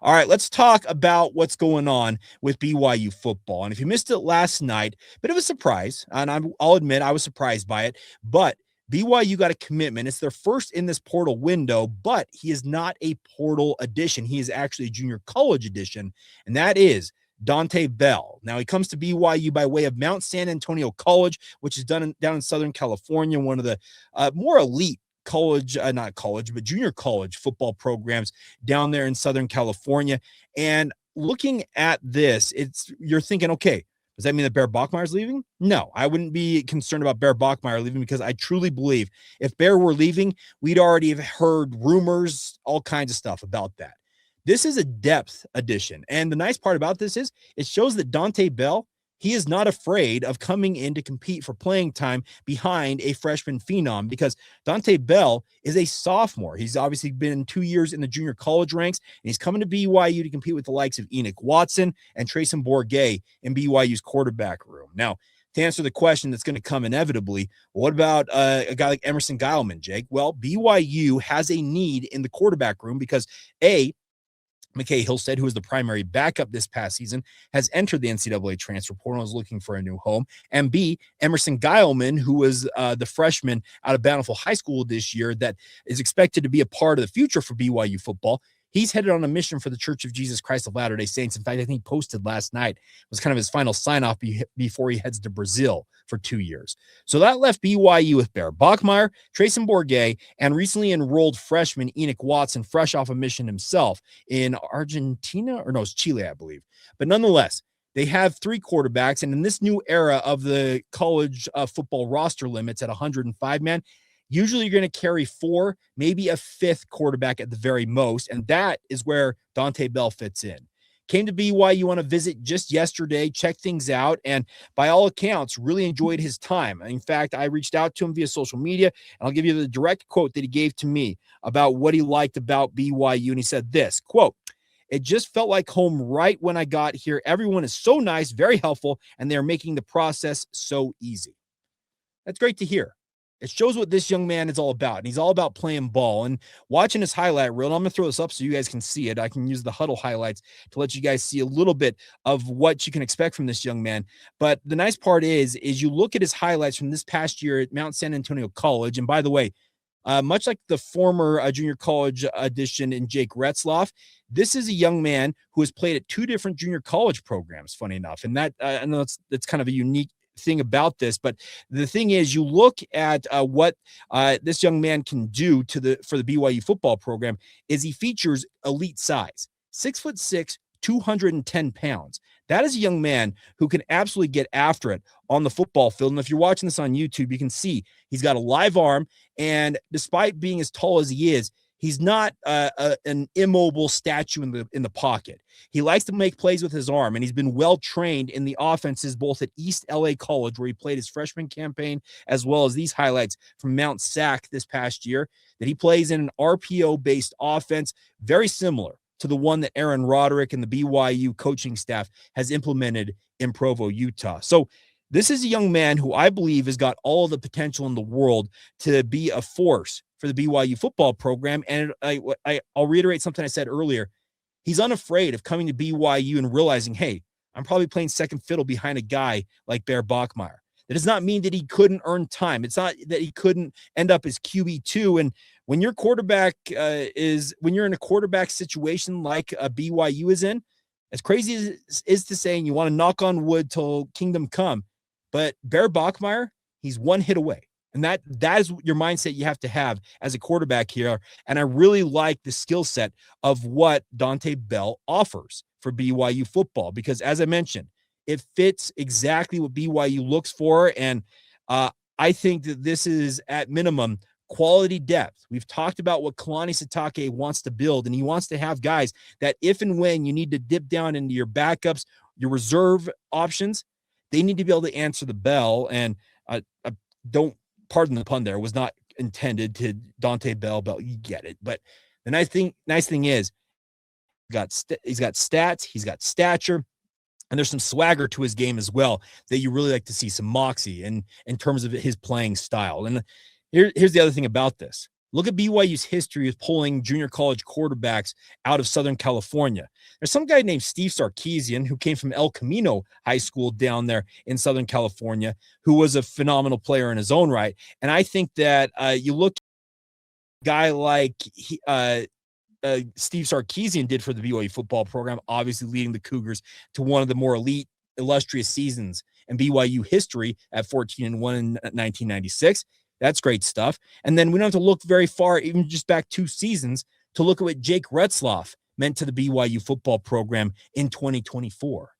All right, let's talk about what's going on with BYU football. And if you missed it last night, bit of a surprise, and I'll admit I was surprised by it, but BYU got a commitment. It's their first in this portal window, but he is not a portal addition. He is actually a junior college addition, and that is Daunte Bell. Now, he comes to BYU by way of Mount San Antonio College, which is down in Southern California, one of the more elite junior college football programs down there in Southern California. And looking at this, you're thinking, okay, does that mean that Bear Bachmeier is leaving? No, I wouldn't be concerned about Bear Bachmeier leaving, because I truly believe if Bear were leaving, we'd already have heard rumors, all kinds of stuff about that. This is a depth addition. And the nice part about this is it shows that Daunte Bell, he is not afraid of coming in to compete for playing time behind a freshman phenom, because Daunte Bell is a sophomore. He's obviously been 2 years in the junior college ranks, and he's coming to BYU to compete with the likes of Enoch Watson and Trayson Bourget in BYU's quarterback room. Now, to answer the question that's going to come inevitably, what about a guy like Emerson Gilman, Jake? Well, BYU has a need in the quarterback room because, McCae Hillstead, who was the primary backup this past season, has entered the NCAA transfer portal and is looking for a new home. And B, Emerson Gilman, who was the freshman out of Bountiful High School this year that is expected to be a part of the future for BYU football, he's headed on a mission for the Church of Jesus Christ of Latter-day Saints. In fact, I think he posted last night, it was kind of his final sign-off before he heads to Brazil for 2 years. So that left BYU with Bear Bachmeier, Trayson Bourget, and recently enrolled freshman Enoch Watson, fresh off a mission himself in Argentina, or no, it's Chile, I believe. But nonetheless, they have 3 quarterbacks, and in this new era of the college football roster limits at 105 man, usually you're going to carry 4, maybe a 5th quarterback at the very most, and that is where Daunte Bell fits in. Came to BYU on a visit just yesterday, checked things out, and by all accounts, really enjoyed his time. In fact, I reached out to him via social media, and I'll give you the direct quote that he gave to me about what he liked about BYU, and he said this, quote, "It just felt like home right when I got here. Everyone is so nice, very helpful, and they're making the process so easy." That's great to hear. It shows what this young man is all about, and he's all about playing ball. And watching his highlight reel, and I'm going to throw this up so you guys can see it. I can use the huddle highlights to let you guys see a little bit of what you can expect from this young man. But the nice part is you look at his highlights from this past year at Mount San Antonio College. And by the way, much like the former junior college addition in Jake Retzlaff, this is a young man who has played at 2 different junior college programs, funny enough. And that I know that's kind of a unique thing about this, but the thing is, you look at what this young man can do for the BYU football program is he features elite size, 6'6", 210 pounds. That is a young man who can absolutely get after it on the football field. And if you're watching this on YouTube, you can see he's got a live arm, and despite being as tall as he is, he's not an immobile statue in the pocket. He likes to make plays with his arm, and he's been well trained in the offenses both at East LA College, where he played his freshman campaign, as well as these highlights from Mount Sac this past year, that he plays in an RPO-based offense, very similar to the one that Aaron Roderick and the BYU coaching staff has implemented in Provo, Utah. So this is a young man who I believe has got all the potential in the world to be a force for the BYU football program. And I'll reiterate something I said earlier. He's unafraid of coming to BYU and realizing, hey, I'm probably playing second fiddle behind a guy like Bear Bachmeier. That does not mean that he couldn't earn time. It's not that he couldn't end up as QB2. And when your quarterback when you're in a quarterback situation like a BYU is in, as crazy as it is to say, and you want to knock on wood till kingdom come, but Bear Bachmeier, he's one hit away. And that is your mindset you have to have as a quarterback here. And I really like the skill set of what Daunte Bell offers for BYU football, because as I mentioned, it fits exactly what BYU looks for. And I think that this is at minimum quality depth. We've talked about what Kalani Sitake wants to build, and he wants to have guys that if and when you need to dip down into your backups, your reserve options, they need to be able to answer the bell. And don't, pardon the pun there, was not intended to Daunte Bell, you get it. But the nice thing is he's got stats, he's got stature, and there's some swagger to his game as well that you really like to see, some moxie in terms of his playing style. And here's the other thing about this. Look at BYU's history of pulling junior college quarterbacks out of Southern California. There's some guy named Steve Sarkisian who came from El Camino High School down there in Southern California, who was a phenomenal player in his own right. And I think that you look at a guy like Steve Sarkisian did for the BYU football program, obviously leading the Cougars to one of the more elite, illustrious seasons in BYU history at 14-1 in 1996. That's great stuff. And then we don't have to look very far, even just back 2 seasons, to look at what Jake Retzlaff meant to the BYU football program in 2024.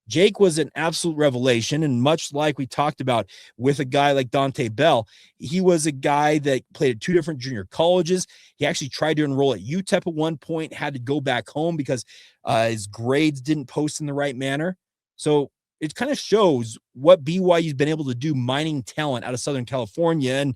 Jake was an absolute revelation, and much like we talked about with a guy like Daunte Bell, he was a guy that played at 2 different junior colleges. He actually tried to enroll at UTEP at one point, had to go back home because his grades didn't post in the right manner. So it kind of shows what BYU's been able to do mining talent out of Southern California, and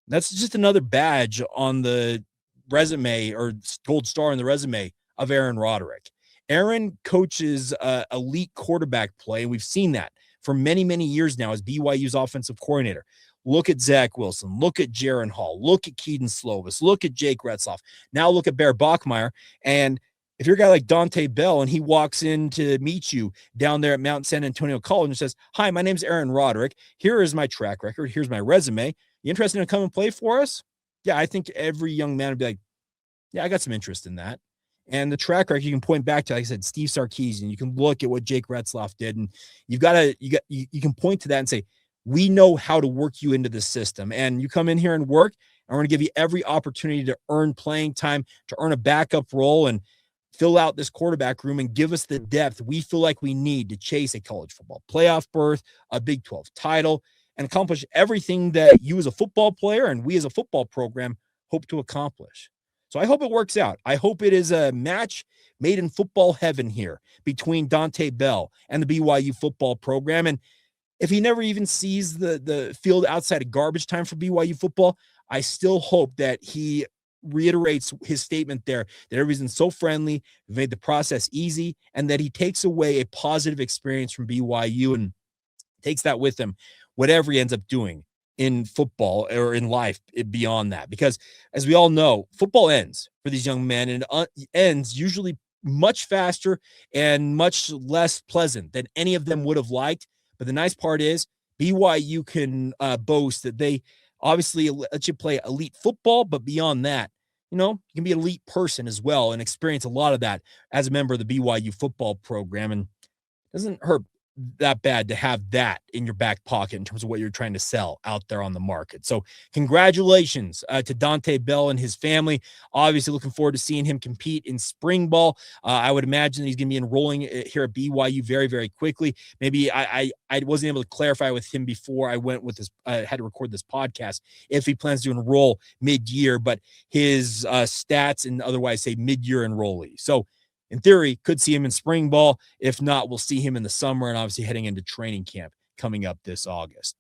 that's just another badge on the resume or gold star on the resume of Aaron Roderick. Aaron coaches elite quarterback play, and we've seen that for many, many years now as BYU's offensive coordinator. Look at Zach Wilson. Look at Jaren Hall. Look at Kedon Slovis. Look at Jake Retzlaff. Now look at Bear Bachmeier. And if you're a guy like Daunte Bell and he walks in to meet you down there at Mount San Antonio College and says, "Hi, my name's Aaron Roderick. Here is my track record. Here's my resume. You interested in coming and play for us?" Yeah, I think every young man would be like, "Yeah, I got some interest in that." And the track record you can point back to, like I said, Steve Sarkisian. You can look at what Jake Retzlaff did, and you can point to that and say, "We know how to work you into the system." And you come in here and work, and we're going to give you every opportunity to earn playing time, to earn a backup role, and fill out this quarterback room and give us the depth we feel like we need to chase a college football playoff berth, a Big 12 title, and accomplish everything that you as a football player and we as a football program hope to accomplish. So I hope it works out. I hope it is a match made in football heaven here between Daunte Bell and the BYU football program. And if he never even sees the field outside of garbage time for BYU football, I still hope that he reiterates his statement there that everybody's been so friendly, made the process easy, and that he takes away a positive experience from BYU and takes that with him, whatever he ends up doing in football or in life beyond that. Because as we all know, football ends for these young men, and it ends usually much faster and much less pleasant than any of them would have liked. But the nice part is BYU can boast that they obviously let you play elite football, but beyond that, you can be an elite person as well and experience a lot of that as a member of the BYU football program. And it doesn't hurt that bad to have that in your back pocket in terms of what you're trying to sell out there on the market. So congratulations to Daunte Bell and his family. Obviously looking forward to seeing him compete in spring ball. I would imagine that he's going to be enrolling here at BYU very, very quickly. Maybe I wasn't able to clarify with him before I went with this, had to record this podcast, if he plans to enroll mid-year, but his stats and otherwise say mid-year enrollee. So in theory, could see him in spring ball. If not, we'll see him in the summer and obviously heading into training camp coming up this August.